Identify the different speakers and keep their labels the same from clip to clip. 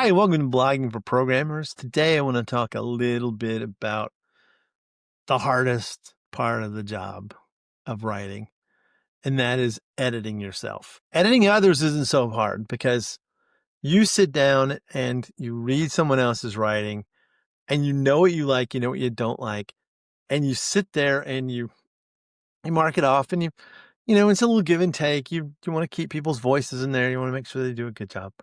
Speaker 1: Hi, welcome to Blogging for Programmers. Today I want to talk a little bit about the hardest part of the job of writing, and that is editing yourself. Editing others isn't so hard because you sit down and you read someone else's writing and you know what you like, you know what you don't like, and you sit there and you mark it off and it's a little give and take. You want to keep people's voices in there. You want to make sure they do a good job.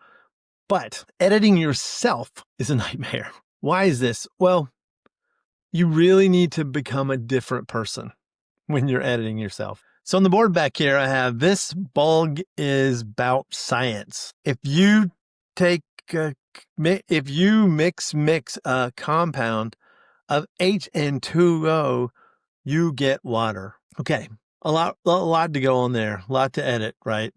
Speaker 1: But editing yourself is a nightmare. Why is this? Well, you really need to become a different person when you're editing yourself. So on the board back here, I have this blog is about science. If you mix a compound of HN2O, you get water. Okay, a lot to go on there, a lot to edit, right?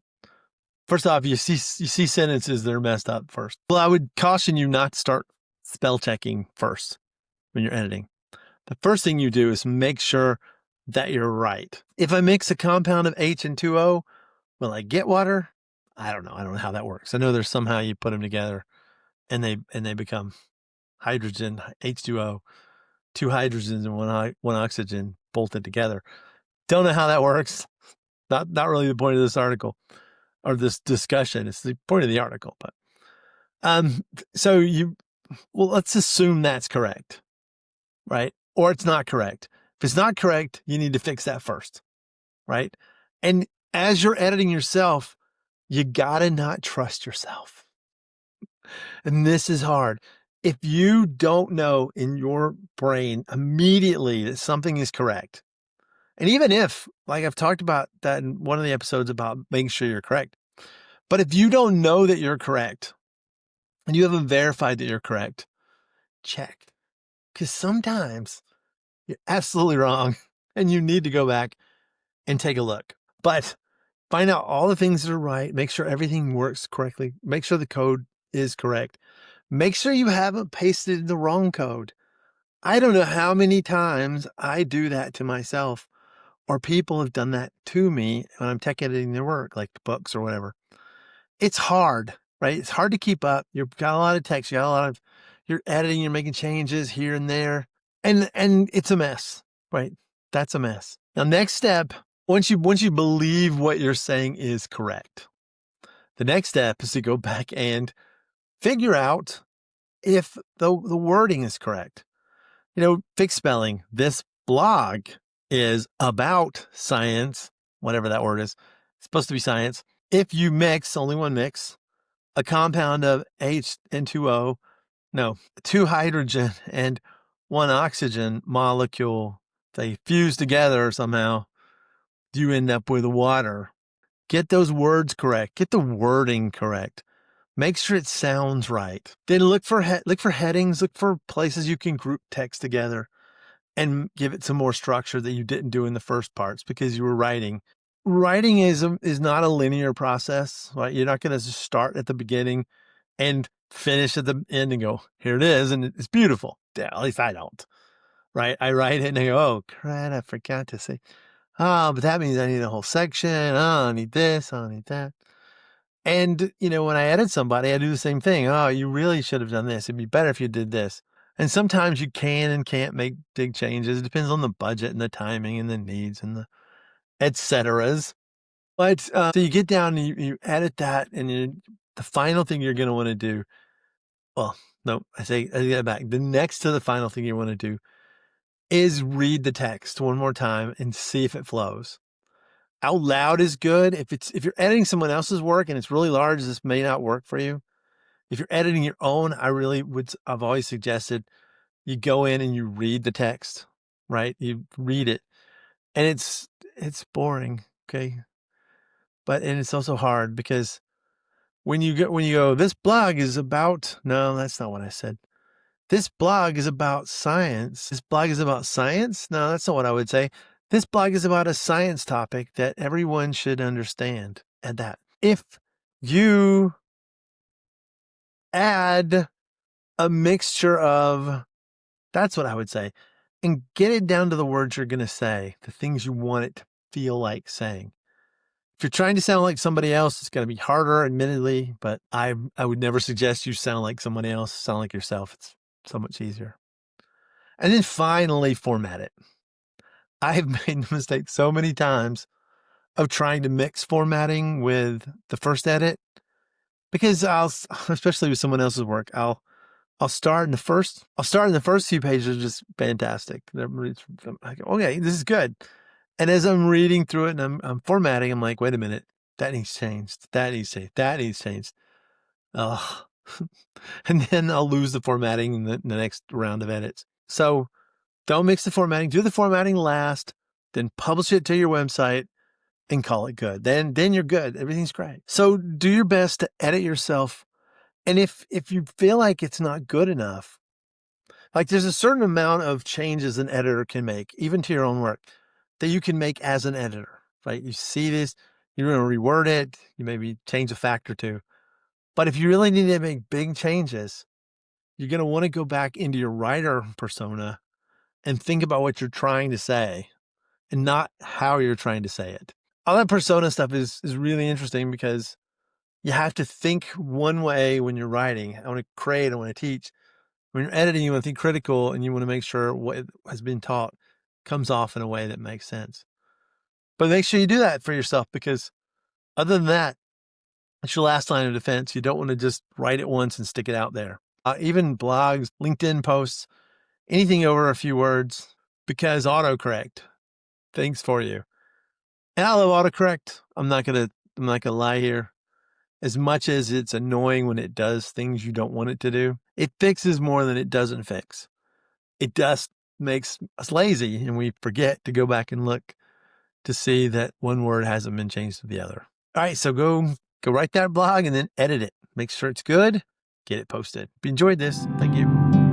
Speaker 1: First off, you see sentences that are messed up first. Well, I would caution you not to start spell checking first when you're editing. The first thing you do is make sure that you're right. If I mix a compound of H and 2O, will I get water? I don't know. I don't know how that works. I know there's somehow you put them together and they become hydrogen, H2O, two hydrogens and one oxygen bolted together. Don't know how that works. Not really the point of this article or this discussion. It's the point of the article, but let's assume that's correct, right? Or it's not correct. If it's not correct, you need to fix that first, right? And as you're editing yourself, you gotta not trust yourself. And this is hard. If you don't know in your brain immediately that something is correct, and even if, like I've talked about that in one of the episodes about making sure you're correct, but if you don't know that you're correct and you haven't verified that you're correct, check. Because sometimes you're absolutely wrong and you need to go back and take a look. But find out all the things that are right. Make sure everything works correctly. Make sure the code is correct. Make sure you haven't pasted the wrong code. I don't know how many times I do that to myself or people have done that to me when I'm tech editing their work, like books or whatever. It's hard, right? It's hard to keep up. You've got a lot of text. You're editing, you're making changes here and there. And it's a mess, right? That's a mess. Now, next step, once you believe what you're saying is correct, the next step is to go back and figure out if the wording is correct. Fix spelling. This blog is about science, whatever that word is. It's supposed to be science. If you mix, only one mix, a compound of H and 2O, two hydrogen and one oxygen molecule, they fuse together somehow, you end up with water. Get those words correct. Get the wording correct. Make sure it sounds right. Then look for headings. Look for places you can group text together and give it some more structure that you didn't do in the first parts because you were writing. Writing is not a linear process, right? You're not going to start at the beginning and finish at the end and go, here it is, and it's beautiful. Yeah, at least I don't, right? I write it and I go, oh, crap, I forgot to say, but that means I need a whole section. Oh, I need this, I need that. And, when I edit somebody, I do the same thing. Oh, you really should have done this. It'd be better if you did this. And sometimes you can and can't make big changes. It depends on the budget and the timing and the needs and the et ceteras. But so you get down and you edit that, and the final thing you're going to want to do, well, no, I get it back. The next to the final thing you want to do is read the text one more time and see if it flows. Out loud is good. If you're editing someone else's work and it's really large, this may not work for you. If you're editing your own, I've always suggested you go in and you read the text, right? You read it, and it's boring, okay? And it's also hard because when you go, this blog is about, no, that's not what I said. This blog is about science. This blog is about science? No, that's not what I would say. This blog is about a science topic that everyone should understand. And that if you add a mixture of, that's what I would say, and get it down to the words you're going to say, the things you want it to feel like saying. If you're trying to sound like somebody else, it's going to be harder, admittedly, but I would never suggest you sound like someone else. Sound like yourself. It's so much easier. And then finally, format it. I have made the mistake so many times of trying to mix formatting with the first edit because especially with someone else's work, I'll start in the first few pages, just fantastic. I'm like, okay, this is good. And as I'm reading through it and I'm formatting, I'm like, wait a minute, that needs changed. That needs changed. That needs changed. Oh, and then I'll lose the formatting in the next round of edits. So don't mix the formatting. Do the formatting last, then publish it to your website and call it good. Then you're good. Everything's great. So do your best to edit yourself. And if you feel like it's not good enough, like there's a certain amount of changes an editor can make, even to your own work, that you can make as an editor, right? You see this, you're going to reword it, you maybe change a fact or two. But if you really need to make big changes, you're going to want to go back into your writer persona and think about what you're trying to say and not how you're trying to say it. All that persona stuff is really interesting because you have to think one way when you're writing. I want to create, I want to teach. When you're editing, you want to think critical and you want to make sure what has been taught comes off in a way that makes sense. But make sure you do that for yourself because other than that, it's your last line of defense. You don't want to just write it once and stick it out there. Even blogs, LinkedIn posts, anything over a few words, because autocorrect thinks for you. And I love autocorrect. I'm not gonna lie here. As much as it's annoying when it does things you don't want it to do, it fixes more than it doesn't fix. It just makes us lazy and we forget to go back and look to see that one word hasn't been changed to the other. All right, so go write that blog and then edit it. Make sure it's good, get it posted. If you enjoyed this, thank you.